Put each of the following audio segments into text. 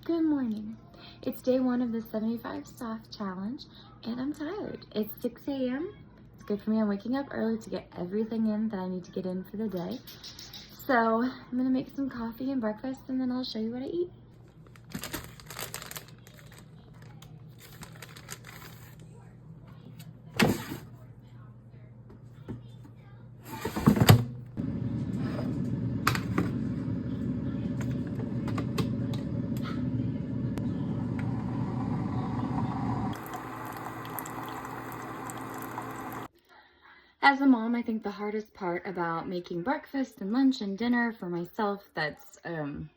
Good morning. It's day one of the 75 soft challenge and I'm tired. It's 6 a.m. It's good for me. I'm waking up early to get everything in that I need to get in for the day. So I'm gonna make some coffee and breakfast and then I'll show you what I eat. As a mom, I think the hardest part about making breakfast and lunch and dinner for myself that's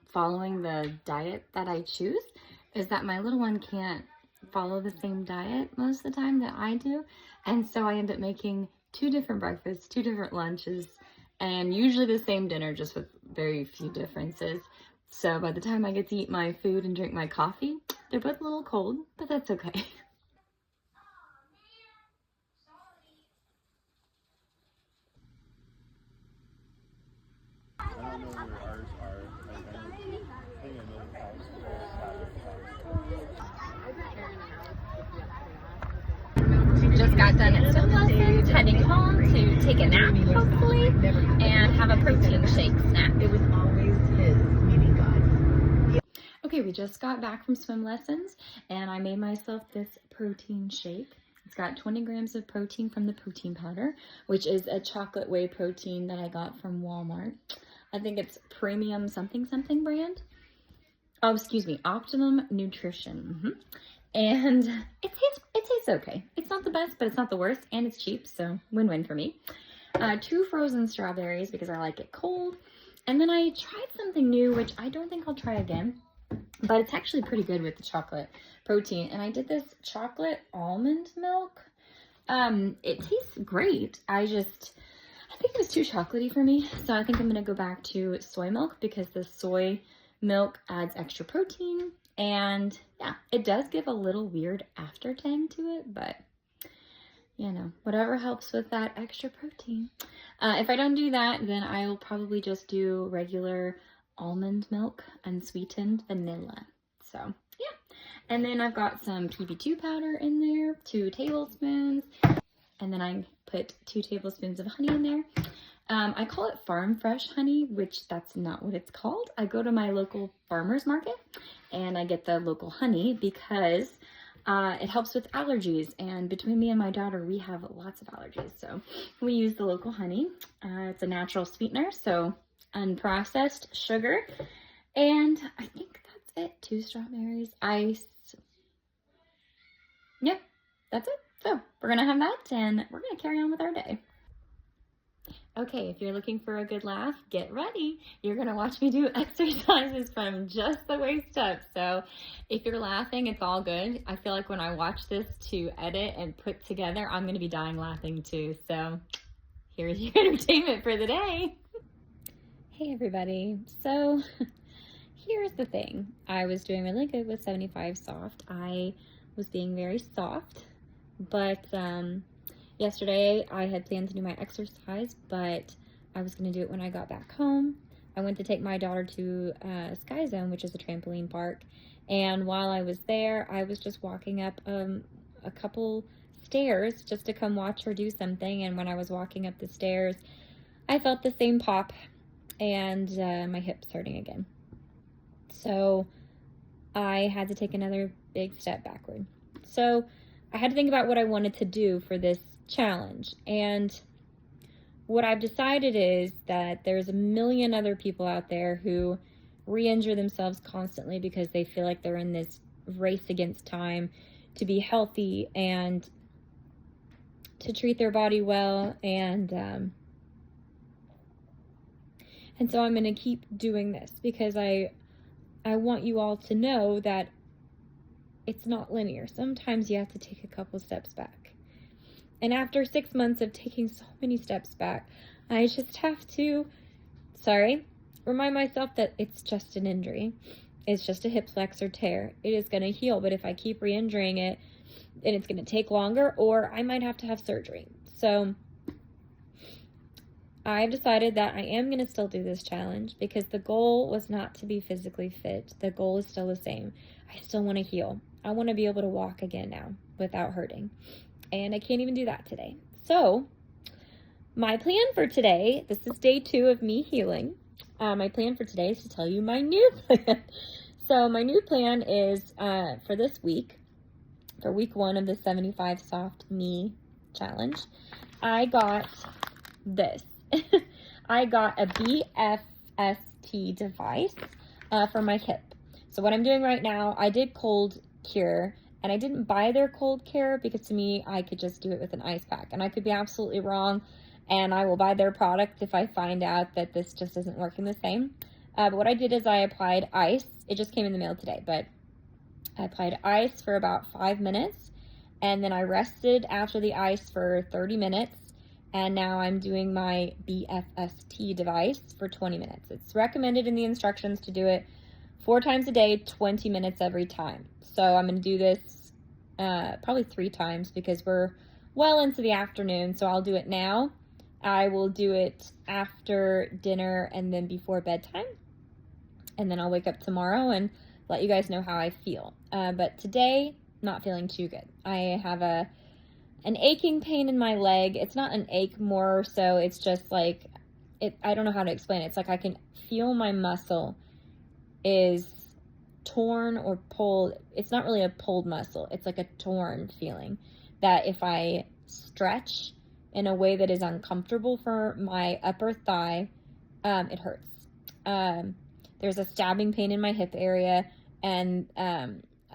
following the diet that I choose is that my little one can't follow the same diet most of the time that I do. And so I end up making 2 different breakfasts, 2 different lunches, and usually the same dinner, just with very few differences. So by the time I get to eat my food and drink my coffee, they're both a little cold, but that's okay. I don't know where ours are. I think I know the house. Just got done at swim lessons, heading home to take a nap, hopefully, and have a protein shake snack. It was always his meaning God. Okay, we just got back from swim lessons and I made myself this protein shake. It's got 20 grams of protein from the protein powder, which is a chocolate whey protein that I got from Walmart. I think it's premium something brand. Oh, excuse me, Optimum Nutrition. And it tastes okay. It's not the best, but it's not the worst, and it's cheap, so win-win for me. 2 frozen strawberries because I like it cold. And then I tried something new, which I don't think I'll try again, but it's actually pretty good with the chocolate protein. And I did this chocolate almond milk. It tastes great. I think it was too chocolatey for me, so I think I'm gonna go back to soy milk because the soy milk adds extra protein, and yeah, it does give a little weird after tang to it, but you know, whatever helps with that extra protein. If I don't do that, then I'll probably just do regular almond milk, unsweetened vanilla. So yeah, and then I've got some PB2 powder in there, 2 tablespoons, and then I put 2 tablespoons of honey in there. I call it farm fresh honey, which that's not what it's called. I go to my local farmer's market and I get the local honey because it helps with allergies. And between me and my daughter, we have lots of allergies. So we use the local honey. It's a natural sweetener, so unprocessed sugar. And I think that's it. 2 strawberries, ice. Yep, that's it. So we're gonna have that and we're gonna carry on with our day. Okay, if you're looking for a good laugh, get ready. You're gonna watch me do exercises from just the waist up. So if you're laughing, it's all good. I feel like when I watch this to edit and put together, I'm gonna be dying laughing too. So here's your entertainment for the day. Hey everybody. So here's the thing. I was doing really good with 75 soft. I was being very soft, but yesterday I had planned to do my exercise, but I was going to do it when I got back home. I went to take my daughter to Sky Zone, which is a trampoline park, and while I was there, I was just walking up a couple stairs just to come watch her do something, and when I was walking up the stairs, I felt the same pop, and my hip's hurting again. So I had to take another big step backward. So I had to think about what I wanted to do for this challenge, and what I've decided is that there's a million other people out there who re-injure themselves constantly because they feel like they're in this race against time to be healthy and to treat their body well, and so I'm going to keep doing this because I want you all to know that it's not linear. Sometimes you have to take a couple steps back. And after 6 months of taking so many steps back, I just have to, remind myself that it's just an injury. It's just a hip flexor tear. It is going to heal, but if I keep re-injuring it, then it's going to take longer, or I might have to have surgery. So I've decided that I am going to still do this challenge because the goal was not to be physically fit. The goal is still the same. I still want to heal. I want to be able to walk again now without hurting. And I can't even do that today. So my plan for today, this is day 2 of me healing. My plan for today is to tell you my new plan. So my new plan is for this week, for week 1 of the 75 Soft Knee Challenge, I got this. I got a BFST device for my hip. So what I'm doing right now, I did cold cure, and I didn't buy their cold cure because to me, I could just do it with an ice pack, and I could be absolutely wrong, and I will buy their product if I find out that this just isn't working the same. But what I did is I applied ice. It just came in the mail today, but I applied ice for about 5 minutes, and then I rested after the ice for 30 minutes, and now I'm doing my BFST device for 20 minutes. It's recommended in the instructions to do it 4 times a day, 20 minutes every time. So I'm going to do this probably 3 times because we're well into the afternoon, so I'll do it now. I will do it after dinner and then before bedtime, and then I'll wake up tomorrow and let you guys know how I feel. But today, not feeling too good. I have an aching pain in my leg. It's not an ache, more so it's just like, I don't know how to explain it. It's like I can feel my muscle is torn or pulled. It's not really a pulled muscle. It's like a torn feeling that if I stretch in a way that is uncomfortable for my upper thigh, it hurts. There's a stabbing pain in my hip area, and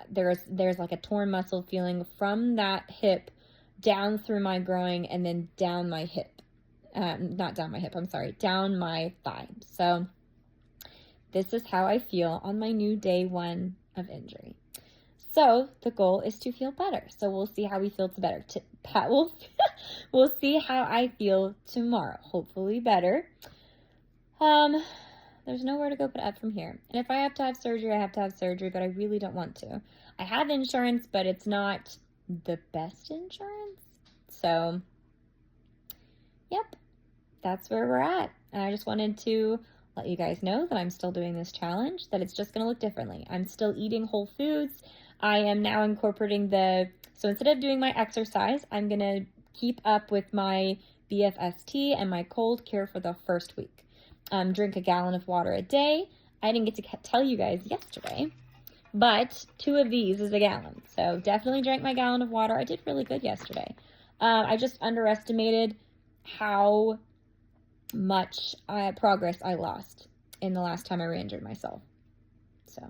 there's like a torn muscle feeling from that hip down through my groin and then down my hip. Not down my hip, I'm sorry, down my thigh. So this is how I feel on my new day 1 of injury. So the goal is to feel better. So we'll see how we feel to better. We'll see how I feel tomorrow. Hopefully better. There's nowhere to go but up from here. And if I have to have surgery, I have to have surgery, but I really don't want to. I have insurance, but it's not the best insurance. So, yep, that's where we're at. And I just wanted to let you guys know that I'm still doing this challenge, that it's just going to look differently. I'm still eating whole foods. I am now incorporating so instead of doing my exercise, I'm going to keep up with my BFST and my cold cure for the first week. Drink a gallon of water a day. I didn't get to tell you guys yesterday, but 2 of these is a gallon. So definitely drank my gallon of water. I did really good yesterday. I just underestimated how much progress I lost in the last time I re-injured myself. So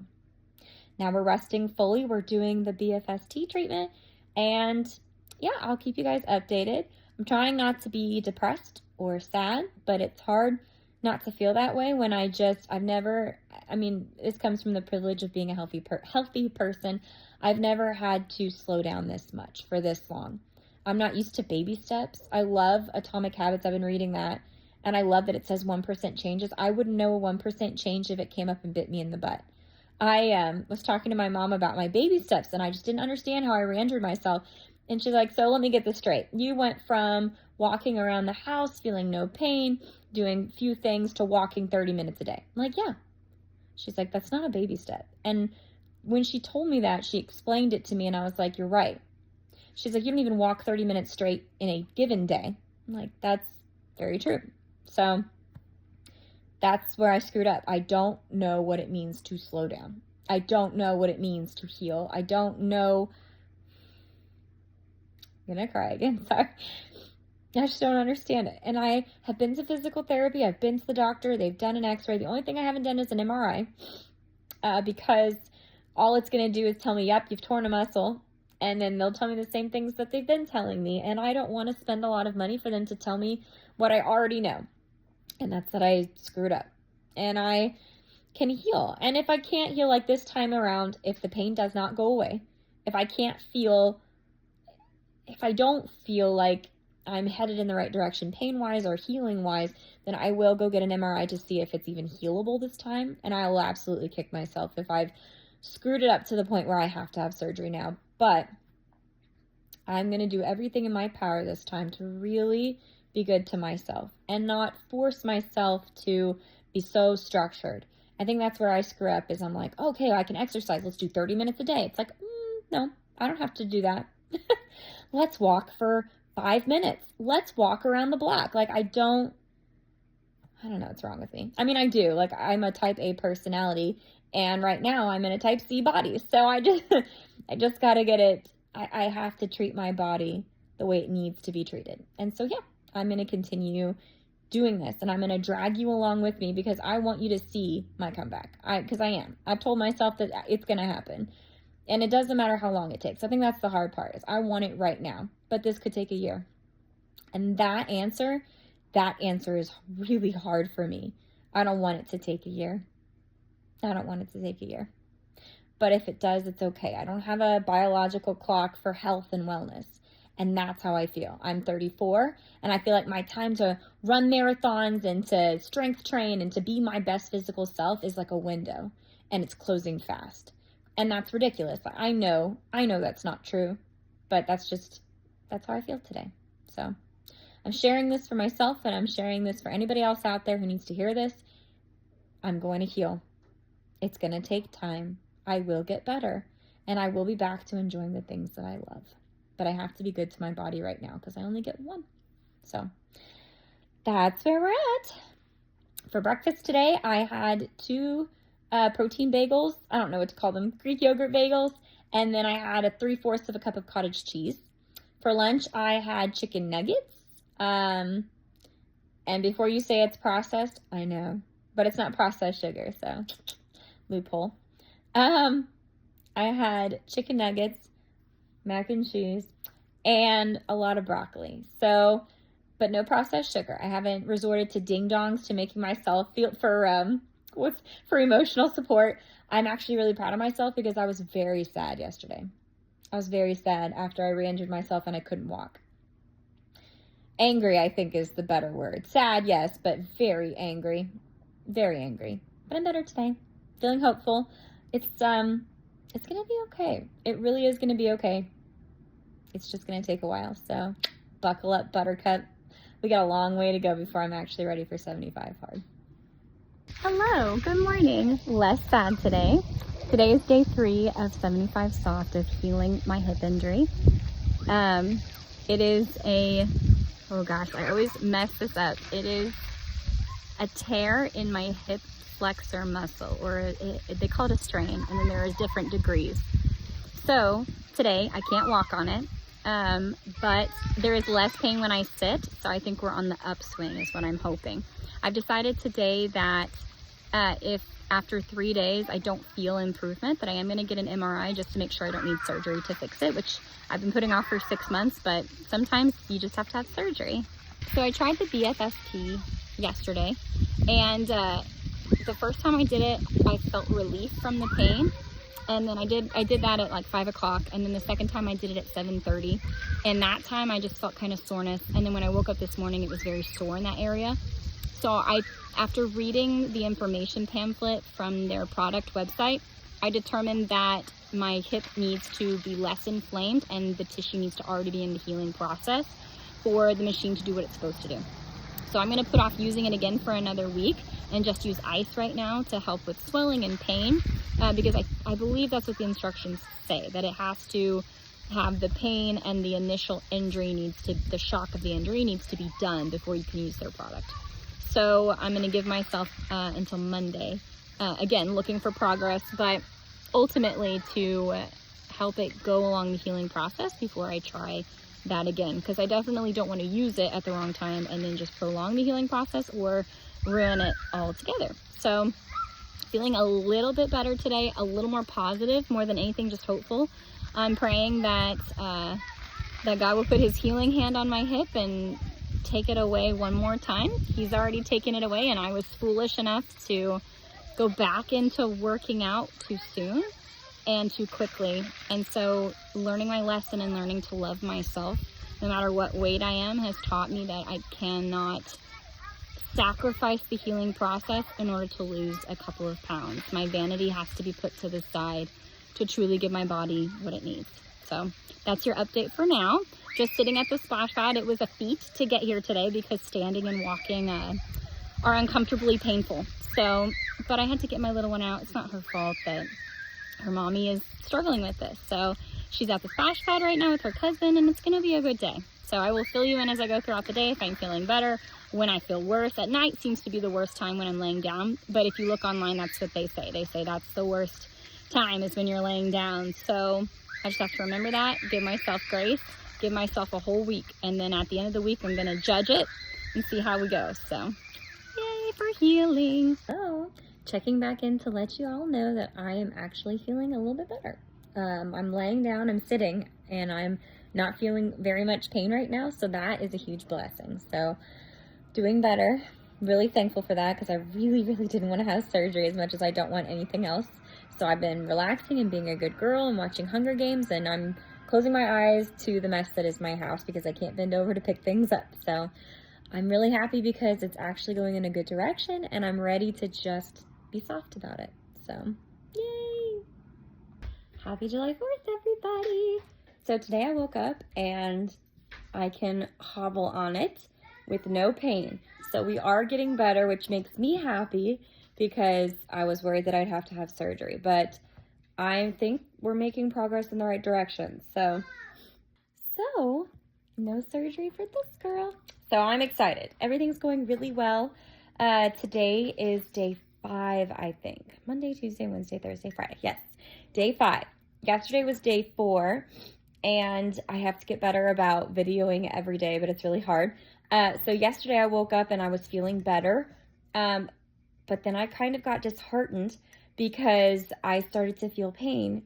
now we're resting fully. We're doing the BFST treatment, and yeah, I'll keep you guys updated. I'm trying not to be depressed or sad, but it's hard not to feel that way when this comes from the privilege of being a healthy person. I've never had to slow down this much for this long. I'm not used to baby steps. I love Atomic Habits. I've been reading that, and I love that it says 1% changes. I wouldn't know a 1% change if it came up and bit me in the butt. I was talking to my mom about my baby steps, and I just didn't understand how I re-injured myself. And she's like, so let me get this straight. You went from walking around the house, feeling no pain, doing few things, to walking 30 minutes a day. I'm like, yeah. She's like, that's not a baby step. And when she told me that, she explained it to me, and I was like, you're right. She's like, you don't even walk 30 minutes straight in a given day. I'm like, that's very true. So that's where I screwed up. I don't know what it means to slow down. I don't know what it means to heal. I don't know. I'm going to cry again. Sorry. I just don't understand it. And I have been to physical therapy. I've been to the doctor. They've done an x-ray. The only thing I haven't done is an MRI because all it's going to do is tell me, yep, you've torn a muscle. And then they'll tell me the same things that they've been telling me. And I don't want to spend a lot of money for them to tell me what I already know. And that's that I screwed up. And I can heal. And if I can't heal like this time around, if the pain does not go away, if I don't feel like I'm headed in the right direction pain-wise or healing-wise, then I will go get an MRI to see if it's even healable this time. And I will absolutely kick myself if I've screwed it up to the point where I have to have surgery now. But I'm going to do everything in my power this time to really, be good to myself and not force myself to be so structured. I think that's where I screw up, is I'm like, okay, I can exercise. Let's do 30 minutes a day. It's like, no, I don't have to do that. Let's walk for 5 minutes. Let's walk around the block. Like, I don't know what's wrong with me. I mean, I do. Like, I'm a type A personality, and right now I'm in a type C body. So I just got to get it. I have to treat my body the way it needs to be treated. And so, yeah, I'm going to continue doing this, and I'm going to drag you along with me because I want you to see my comeback. Because I am. I've told myself that it's going to happen, and it doesn't matter how long it takes. I think that's the hard part, is I want it right now, but this could take a year. And that answer is really hard for me. I don't want it to take a year. But if it does, it's okay. I don't have a biological clock for health and wellness. And that's how I feel. I'm 34, and I feel like my time to run marathons and to strength train and to be my best physical self is like a window, and it's closing fast. And that's ridiculous. I know that's not true, but that's how I feel today. So I'm sharing this for myself, and I'm sharing this for anybody else out there who needs to hear this. I'm going to heal. It's going to take time. I will get better, and I will be back to enjoying the things that I love. But I have to be good to my body right now because I only get one. So that's where we're at. For breakfast today, I had 2 protein bagels. I don't know what to call them. Greek yogurt bagels. And then I had a 3/4 of a cup of cottage cheese. For lunch, I had chicken nuggets. And before you say it's processed, I know, but it's not processed sugar, so loophole. I had chicken nuggets, mac and cheese, and a lot of broccoli. So, but no processed sugar. I haven't resorted to ding-dongs to making myself feel for emotional support. I'm actually really proud of myself because I was very sad yesterday. I was very sad after I re-injured myself and I couldn't walk. Angry, I think, is the better word. Sad, yes, but very angry. Very angry. But I'm better today. Feeling hopeful. It's going to be okay. It really is going to be okay. It's just going to take a while. So buckle up, buttercup. We got a long way to go before I'm actually ready for 75 hard. Hello, good morning. Less sad today. Today is day 3 of 75 soft of healing my hip injury. It is oh gosh, I always mess this up. It is a tear in my hip flexor muscle, or they call it a strain, and then there are different degrees. So today I can't walk on it, but there is less pain when I sit, so I think we're on the upswing is what I'm hoping. I've decided today that if after 3 days I don't feel improvement, that I am going to get an MRI just to make sure I don't need surgery to fix it, which I've been putting off for 6 months, but sometimes you just have to have surgery. So I tried the BFST yesterday, and the first time I did it, I felt relief from the pain, and then I did that at like 5 o'clock, and then the second time I did it at 7:30, and that time I just felt kind of soreness, and then when I woke up this morning, it was very sore in that area. So after reading the information pamphlet from their product website, I determined that my hip needs to be less inflamed and the tissue needs to already be in the healing process for the machine to do what it's supposed to do. So I'm going to put off using it again for another week and just use ice right now to help with swelling and pain, because I believe that's what the instructions say, that it has to have the pain and the initial injury the shock of the injury needs to be done before you can use their product. So I'm going to give myself until Monday, again, looking for progress, but ultimately to help it go along the healing process before I try that again, because I definitely don't want to use it at the wrong time and then just prolong the healing process or ruin it altogether. So feeling a little bit better today, a little more positive, more than anything, just hopeful. I'm praying that God will put his healing hand on my hip and take it away one more time. He's already taken it away, and I was foolish enough to go back into working out too soon and too quickly. And so learning my lesson and learning to love myself, no matter what weight I am, has taught me that I cannot sacrifice the healing process in order to lose a couple of pounds. My vanity has to be put to the side to truly give my body what it needs. So that's your update for now. just sitting at the splash pad. It was a feat to get here today because standing and walking are uncomfortably painful. So, but I had to get my little one out. It's not her fault that her mommy is struggling with this. So she's at the splash pad right now with her cousin, and it's gonna be a good day. So I will fill you in as I go throughout the day if I'm feeling better. When I feel worse, at night seems to be the worst time when I'm laying down. But if you look online, that's what they say. They say that's the worst time is when you're laying down. So I just have to remember that, give myself grace, give myself a whole week. And then at the end of the week, I'm gonna judge it and see how we go. So yay for healing. So, checking back in to let you all know that I am actually feeling a little bit better. I'm laying down, I'm sitting, and I'm not feeling very much pain right now, so that is a huge blessing. So, doing better. Really thankful for that because I really didn't want to have surgery as much as I don't want anything else. So I've been relaxing and being a good girl and watching Hunger Games, and I'm closing my eyes to the mess that is my house because I can't bend over to pick things up. So I'm really happy because it's actually going in a good direction, and I'm ready to just be soft about it. So, yay! Happy July 4th, everybody! So today I woke up and I can hobble on it with no pain. So we are getting better, which makes me happy because I was worried that I'd have to have surgery. But I think we're making progress in the right direction. So no surgery for this girl. So I'm excited. Everything's going really well. Today is day 5, I think. Monday, Tuesday, Wednesday, Thursday, Friday. Yes, day 5. Yesterday was day 4, and I have to get better about videoing every day, but it's really hard. So yesterday I woke up and I was feeling better, but then I kind of got disheartened because I started to feel pain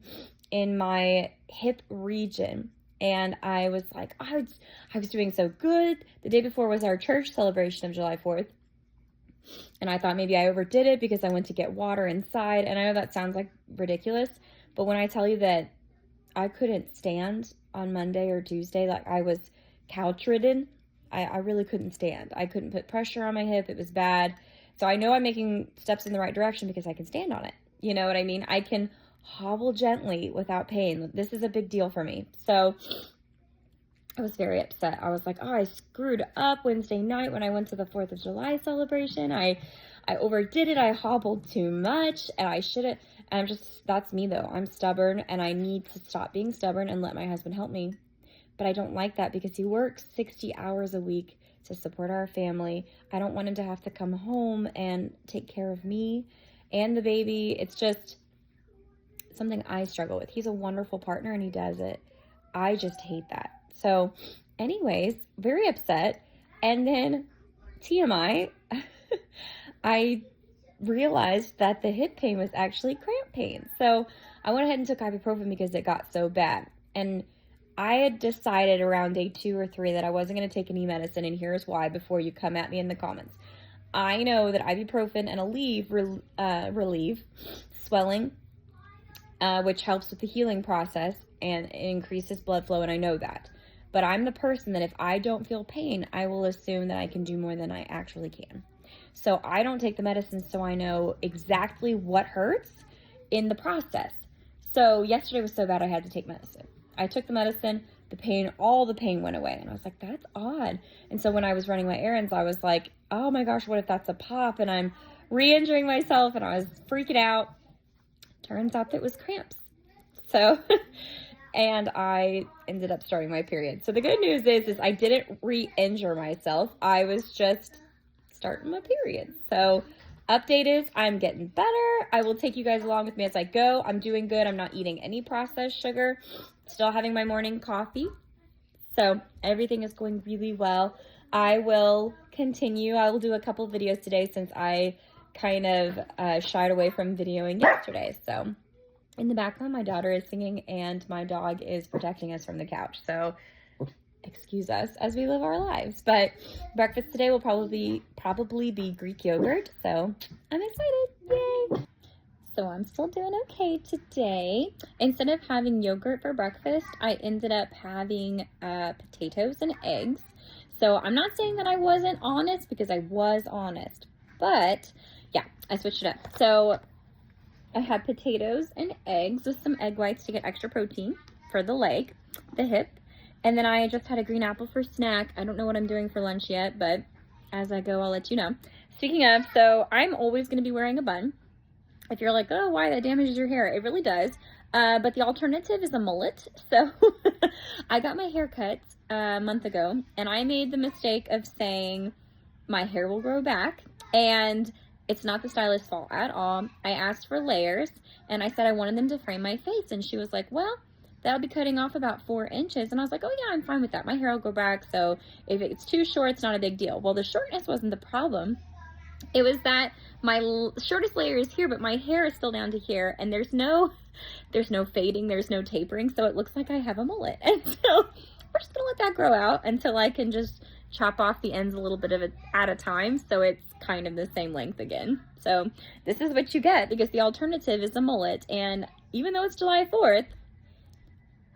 in my hip region. And I was like, I was doing so good. The day before was our church celebration of July 4th. And I thought maybe I overdid it because I went to get water inside. And I know that sounds like ridiculous, but when I tell you that I couldn't stand on Monday or Tuesday, like I was couch ridden, I really couldn't stand. I couldn't put pressure on my hip. It was bad. So I know I'm making steps in the right direction because I can stand on it. You know what I mean? I can hobble gently without pain. This is a big deal for me. So I was very upset. I was like, oh, I screwed up Wednesday night when I went to the 4th of July celebration. I overdid it. I hobbled too much, and I shouldn't. And that's me though. I'm stubborn, and I need to stop being stubborn and let my husband help me. But I don't like that because he works 60 hours a week to support our family. I don't want him to have to come home and take care of me and the baby. It's just something I struggle with. He's a wonderful partner and he does it. I just hate that. So anyways, very upset. And then TMI, I realized that the hip pain was actually cramp pain. So I went ahead and took ibuprofen because it got so bad. And I had decided around day 2 or 3 that I wasn't going to take any medicine, and here's why before you come at me in the comments. I know that ibuprofen and Aleve relieve swelling, which helps with the healing process and it increases blood flow, and I know that. But I'm the person that if I don't feel pain, I will assume that I can do more than I actually can. So I don't take the medicine so I know exactly what hurts in the process. So yesterday was so bad I had to take medicine. I took the medicine, all the pain went away. And I was like, that's odd. And so when I was running my errands, I was like, oh my gosh, what if that's a pop and I'm re-injuring myself? And I was freaking out. Turns out that was cramps. So, and I ended up starting my period. So the good news is I didn't re-injure myself. I was just starting my period. So update is I'm getting better. I will take you guys along with me as I go. I'm doing good. I'm not eating any processed sugar. Still having my morning coffee. So everything is going really well. I will continue. I will do a couple videos today since I kind of shied away from videoing yesterday. So in the background, my daughter is singing and my dog is protecting us from the couch. So excuse us as we live our lives. But breakfast today will probably be Greek yogurt. So I'm excited. Yay! So I'm still doing okay today. Instead of having yogurt for breakfast, I ended up having potatoes and eggs. So I'm not saying that I wasn't honest because I was honest. But yeah, I switched it up. So I had potatoes and eggs with some egg whites to get extra protein for the leg, the hip. And then I just had a green apple for snack. I don't know what I'm doing for lunch yet, but as I go, I'll let you know. Speaking of, so I'm always going to be wearing a bun. If you're like, oh, why, that damages your hair, it really does. But the alternative is a mullet. So I got my hair cut a month ago, and I made the mistake of saying my hair will grow back, and it's not the stylist's fault at all. I asked for layers, and I said I wanted them to frame my face, and she was like, well, that'll be cutting off about 4 inches. And I was like, oh yeah, I'm fine with that. My hair will go back, so if it's too short, it's not a big deal. Well, the shortness wasn't the problem. It was that my shortest layer is here, but my hair is still down to here, and there's no fading, there's no tapering, so it looks like I have a mullet. And so we're just gonna let that grow out until I can just chop off the ends a little bit of it at a time, so it's kind of the same length again. So this is what you get, because the alternative is a mullet, and even though it's July 4th,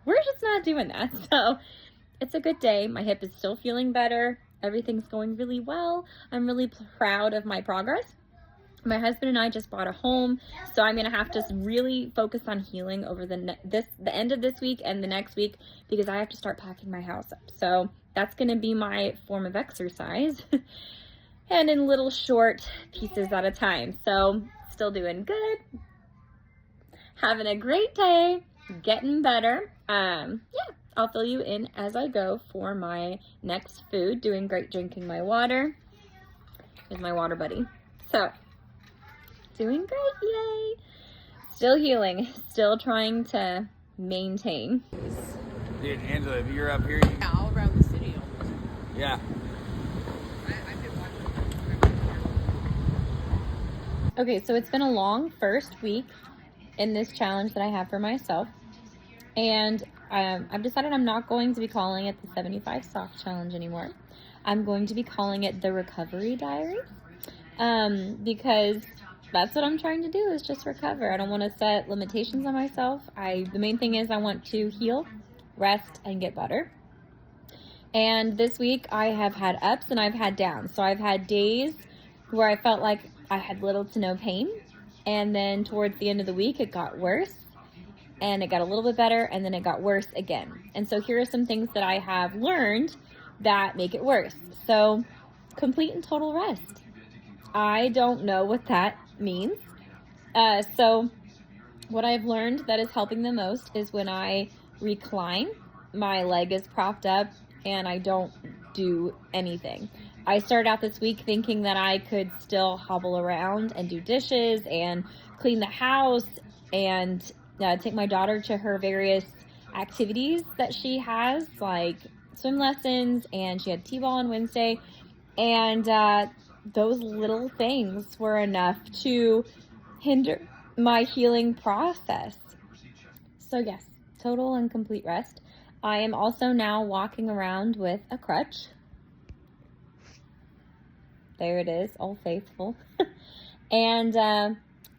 we're just not doing that. So it's a good day. My hip is still feeling better. Everything's going really well. I'm really proud of my progress. My husband and I just bought a home, so I'm gonna have to really focus on healing over the end of this week and the next week, because I have to start packing my house up. So that's gonna be my form of exercise, and in little short pieces at a time. So still doing good, having a great day, getting better. Yeah, I'll fill you in as I go for my next food. Doing great, drinking my water. Here's my water buddy. So, doing great, yay. Still healing, still trying to maintain. Dude, Angela, if you're up here, Yeah, all around the city almost. yeah. I've been watching. Okay, so it's been a long first week in this challenge that I have for myself. And I've decided I'm not going to be calling it the 75 soft challenge anymore. I'm going to be calling it the recovery diaries, because that's what I'm trying to do, is just recover. I don't want to set limitations on myself. The main thing is I want to heal, rest, and get better. And this week I have had ups and I've had downs. So I've had days where I felt like I had little to no pain, and then towards the end of the week it got worse. And it got a little bit better, and then it got worse again. And so here are some things that I have learned that make it worse. So, complete and total rest. I don't know what that means. So what I've learned that is helping the most is when I recline, my leg is propped up, and I don't do anything. I started out this week thinking that I could still hobble around and do dishes and clean the house and take my daughter to her various activities that she has, like swim lessons, and she had t-ball on Wednesday, and those little things were enough to hinder my healing process. So yes, total and complete rest. I am also now walking around with a crutch. There it is, Old Faithful. And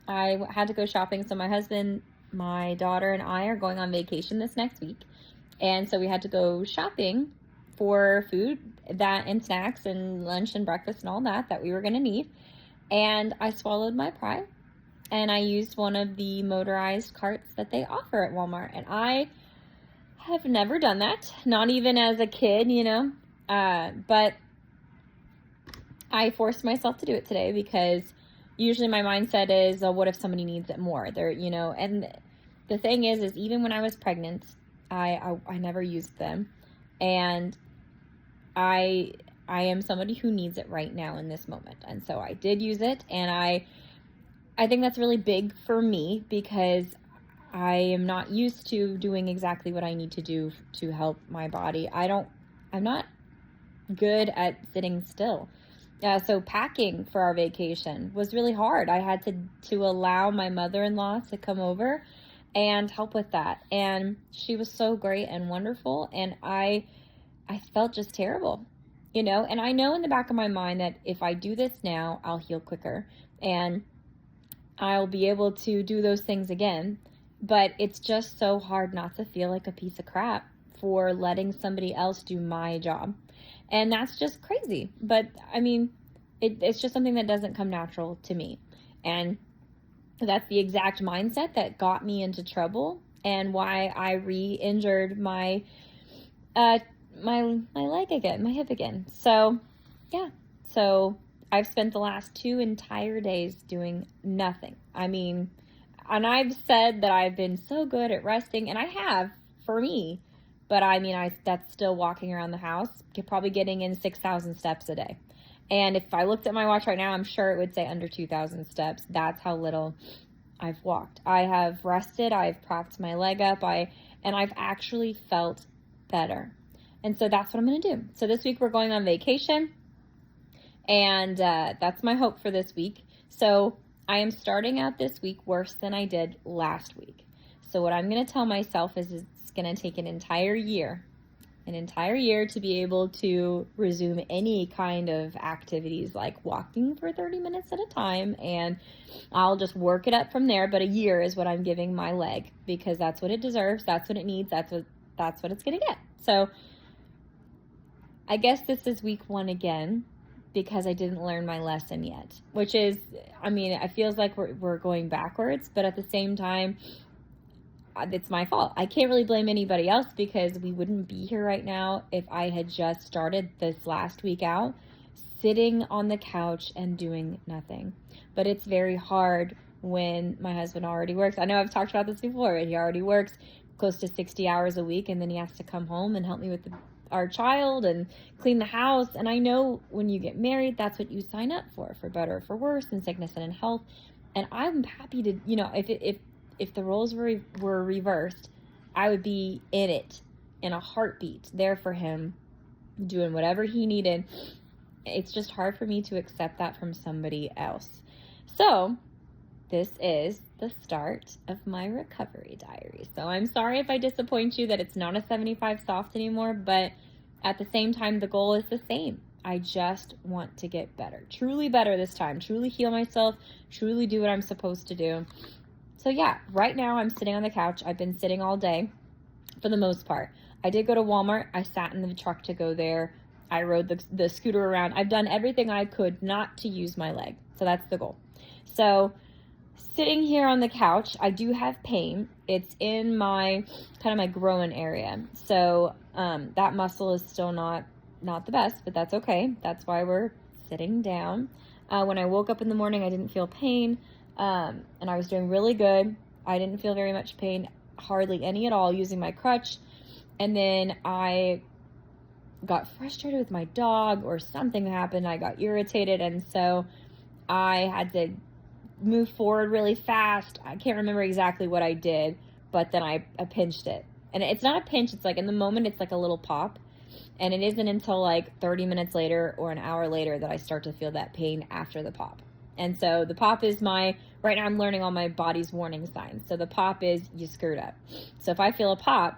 I had to go shopping, so my husband, my daughter, and I are going on vacation this next week. And so we had to go shopping for food and snacks and lunch and breakfast and all that we were going to need. And I swallowed my pride, and I used one of the motorized carts that they offer at Walmart. And I have never done that, not even as a kid, but I forced myself to do it today, because usually my mindset is, what if somebody needs it more? And the thing is even when I was pregnant, I never used them. And I am somebody who needs it right now in this moment. And so I did use it, and I think that's really big for me, because I am not used to doing exactly what I need to do to help my body. I'm not good at sitting still. So packing for our vacation was really hard. I had to allow my mother-in-law to come over and help with that. And she was so great and wonderful. And I felt just terrible, and I know in the back of my mind that if I do this now, I'll heal quicker and I'll be able to do those things again. But it's just so hard not to feel like a piece of crap for letting somebody else do my job. And that's just crazy. But I mean, it's just something that doesn't come natural to me. And that's the exact mindset that got me into trouble, and why I re-injured my my leg again, my hip again. So, yeah. So I've spent the last 2 entire days doing nothing. I mean, and I've said that I've been so good at resting, and I have for me. But I mean, that's still walking around the house, probably getting in 6,000 steps a day. And if I looked at my watch right now, I'm sure it would say under 2,000 steps. That's how little I've walked. I have rested. I've propped my leg up. And I've actually felt better. And so that's what I'm going to do. So this week we're going on vacation, and that's my hope for this week. So I am starting out this week worse than I did last week. So what I'm going to tell myself is it's going to take an entire year to be able to resume any kind of activities like walking for 30 minutes at a time, and I'll just work it up from there. But a year is what I'm giving my leg, because that's what it deserves, that's what it needs, that's what it's gonna get. So I guess this is week 1 again, because I didn't learn my lesson yet, which is, I mean, it feels like we're going backwards, but at the same time, it's my fault. I can't really blame anybody else, because we wouldn't be here right now if I had just started this last week out sitting on the couch and doing nothing. But it's very hard when my husband already works. I know I've talked about this before. He already works close to 60 hours a week, and then he has to come home and help me with our child and clean the house. And I know when you get married, that's what you sign up for better or for worse, in sickness and in health. And I'm happy to, if the roles were reversed, I would be in it in a heartbeat, there for him, doing whatever he needed. It's just hard for me to accept that from somebody else. So this is the start of my recovery diary. So I'm sorry if I disappoint you that it's not a 75 soft anymore, but at the same time, the goal is the same. I just want to get better, truly better this time, truly heal myself, truly do what I'm supposed to do. So yeah, right now I'm sitting on the couch. I've been sitting all day for the most part. I did go to Walmart. I sat in the truck to go there. I rode the scooter around. I've done everything I could not to use my leg. So that's the goal. So sitting here on the couch, I do have pain. It's in my groin area. So that muscle is still not the best, but that's okay. That's why we're sitting down. When I woke up in the morning, I didn't feel pain. And I was doing really good. I didn't feel very much pain, hardly any at all, using my crutch. And then I got frustrated with my dog, or something happened. I got irritated, and so I had to move forward really fast. I can't remember exactly what I did, but then I pinched it. And it's not a pinch, it's like in the moment it's like a little pop. And it isn't until like 30 minutes later or an hour later that I start to feel that pain after the pop. And so the pop is right now I'm learning all my body's warning signs. So the pop is, you screwed up. So if I feel a pop,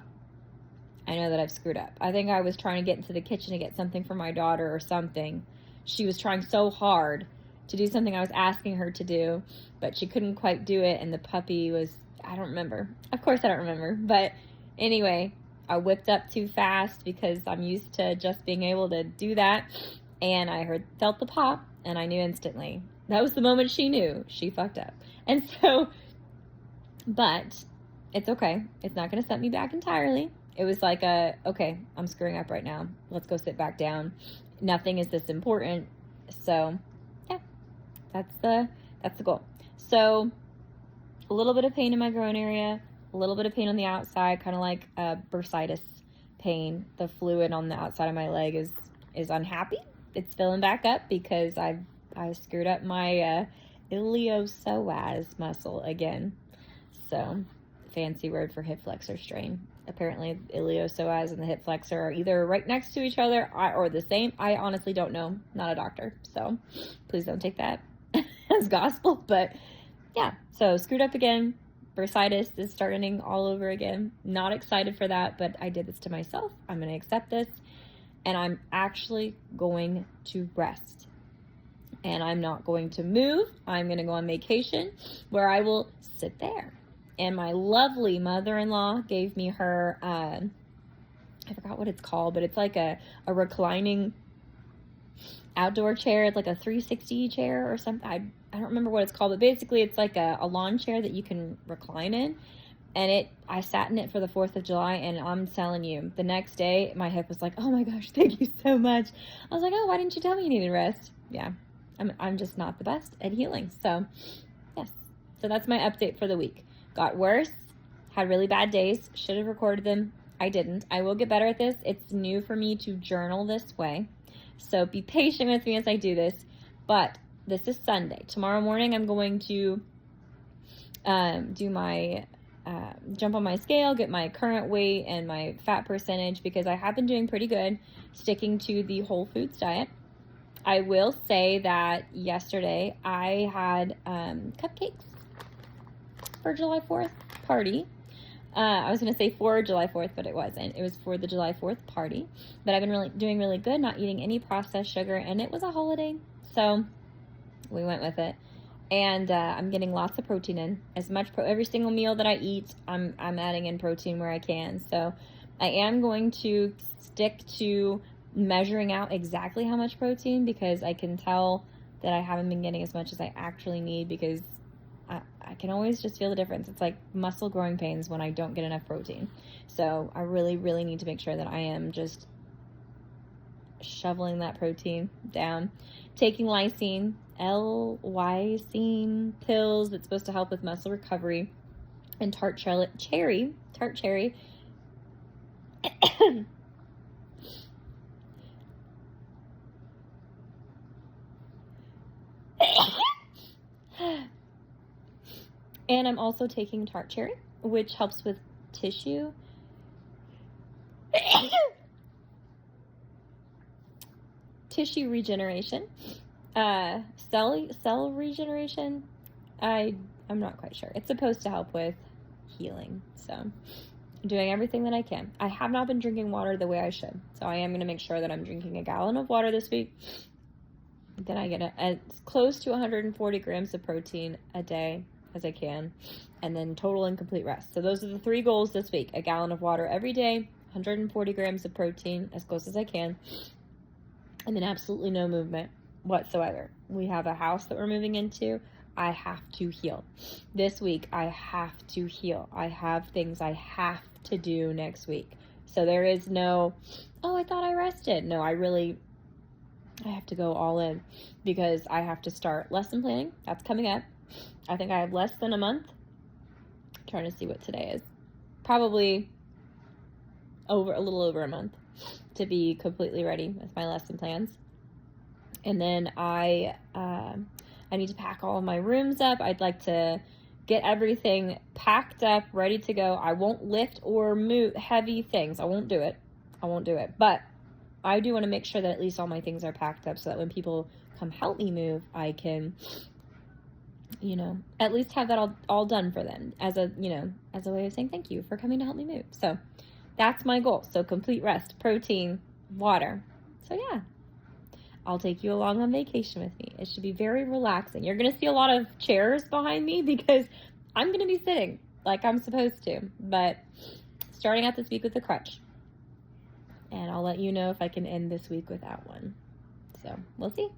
I know that I've screwed up. I think I was trying to get into the kitchen to get something for my daughter or something. She was trying so hard to do something I was asking her to do, but she couldn't quite do it. And the puppy was, I don't remember. Of course I don't remember. But anyway, I whipped up too fast because I'm used to just being able to do that. And I felt the pop, and I knew instantly. That was the moment she knew she fucked up. And so, but it's okay. It's not going to set me back entirely. It was like okay, I'm screwing up right now. Let's go sit back down. Nothing is this important. So yeah, that's the goal. So a little bit of pain in my groin area, a little bit of pain on the outside, kind of like bursitis pain. The fluid on the outside of my leg is unhappy. It's filling back up because I screwed up my iliopsoas muscle again. So fancy word for hip flexor strain. Apparently iliopsoas and the hip flexor are either right next to each other or the same. I honestly don't know. Not a doctor, so please don't take that as gospel. But yeah, so screwed up again. Bursitis is starting all over again. Not excited for that, but I did this to myself. I'm going to accept this, and I'm actually going to rest. And I'm not going to move. I'm going to go on vacation where I will sit there. And my lovely mother-in-law gave me her, I forgot what it's called, but it's like a reclining outdoor chair. It's like a 360 chair or something. I don't remember what it's called, but basically it's like a lawn chair that you can recline in. And I sat in it for the 4th of July, and I'm telling you, the next day, my hip was like, oh my gosh, thank you so much. I was like, oh, why didn't you tell me you needed rest? Yeah, I'm just not the best at healing. So, yes. So that's my update for the week. Got worse, had really bad days, should have recorded them. I didn't. I will get better at this. It's new for me to journal this way. So be patient with me as I do this. But this is Sunday. Tomorrow morning, I'm going to do my jump on my scale, get my current weight and my fat percentage, because I have been doing pretty good sticking to the whole foods diet. I will say that yesterday I had cupcakes for July 4th party. I was going to say for July 4th, but it wasn't. It was for the July 4th party. But I've been doing really good, not eating any processed sugar, and it was a holiday, so we went with it. And I'm getting lots of protein in. As much every single meal that I eat, I'm adding in protein where I can. So I am going to stick to measuring out exactly how much protein, because I can tell that I haven't been getting as much as I actually need, because I can always just feel the difference. It's like muscle growing pains when I don't get enough protein. So I really, really need to make sure that I am just shoveling that protein down. Taking lysine, L-lysine pills that's supposed to help with muscle recovery, and tart cherry. And I'm also taking tart cherry, which helps with tissue. Tissue regeneration. Cell regeneration. I'm not quite sure. It's supposed to help with healing. So I'm doing everything that I can. I have not been drinking water the way I should. So I am going to make sure that I'm drinking a gallon of water this week. Then I get as close to 140 grams of protein a day as I can, and then total and complete rest. So those are the 3 goals this week: a gallon of water every day, 140 grams of protein as close as I can, and then absolutely no movement whatsoever. We have a house that we're moving into. I have to heal. This week, I have to heal. I have things I have to do next week. So there is no, oh, I thought I rested. No, I have to go all in, because I have to start lesson planning. That's coming up. I think I have less than a month. I'm trying to see what today is. Probably a little over a month to be completely ready with my lesson plans. And then I need to pack all of my rooms up. I'd like to get everything packed up, ready to go. I won't lift or move heavy things. I won't do it. But I do want to make sure that at least all my things are packed up, so that when people come help me move, I can, at least have that all done for them as a way of saying thank you for coming to help me move. So that's my goal. So complete rest, protein, water. So yeah, I'll take you along on vacation with me. It should be very relaxing. You're going to see a lot of chairs behind me, because I'm going to be sitting like I'm supposed to, but starting out this week with a crutch. And I'll let you know if I can end this week without one. So we'll see.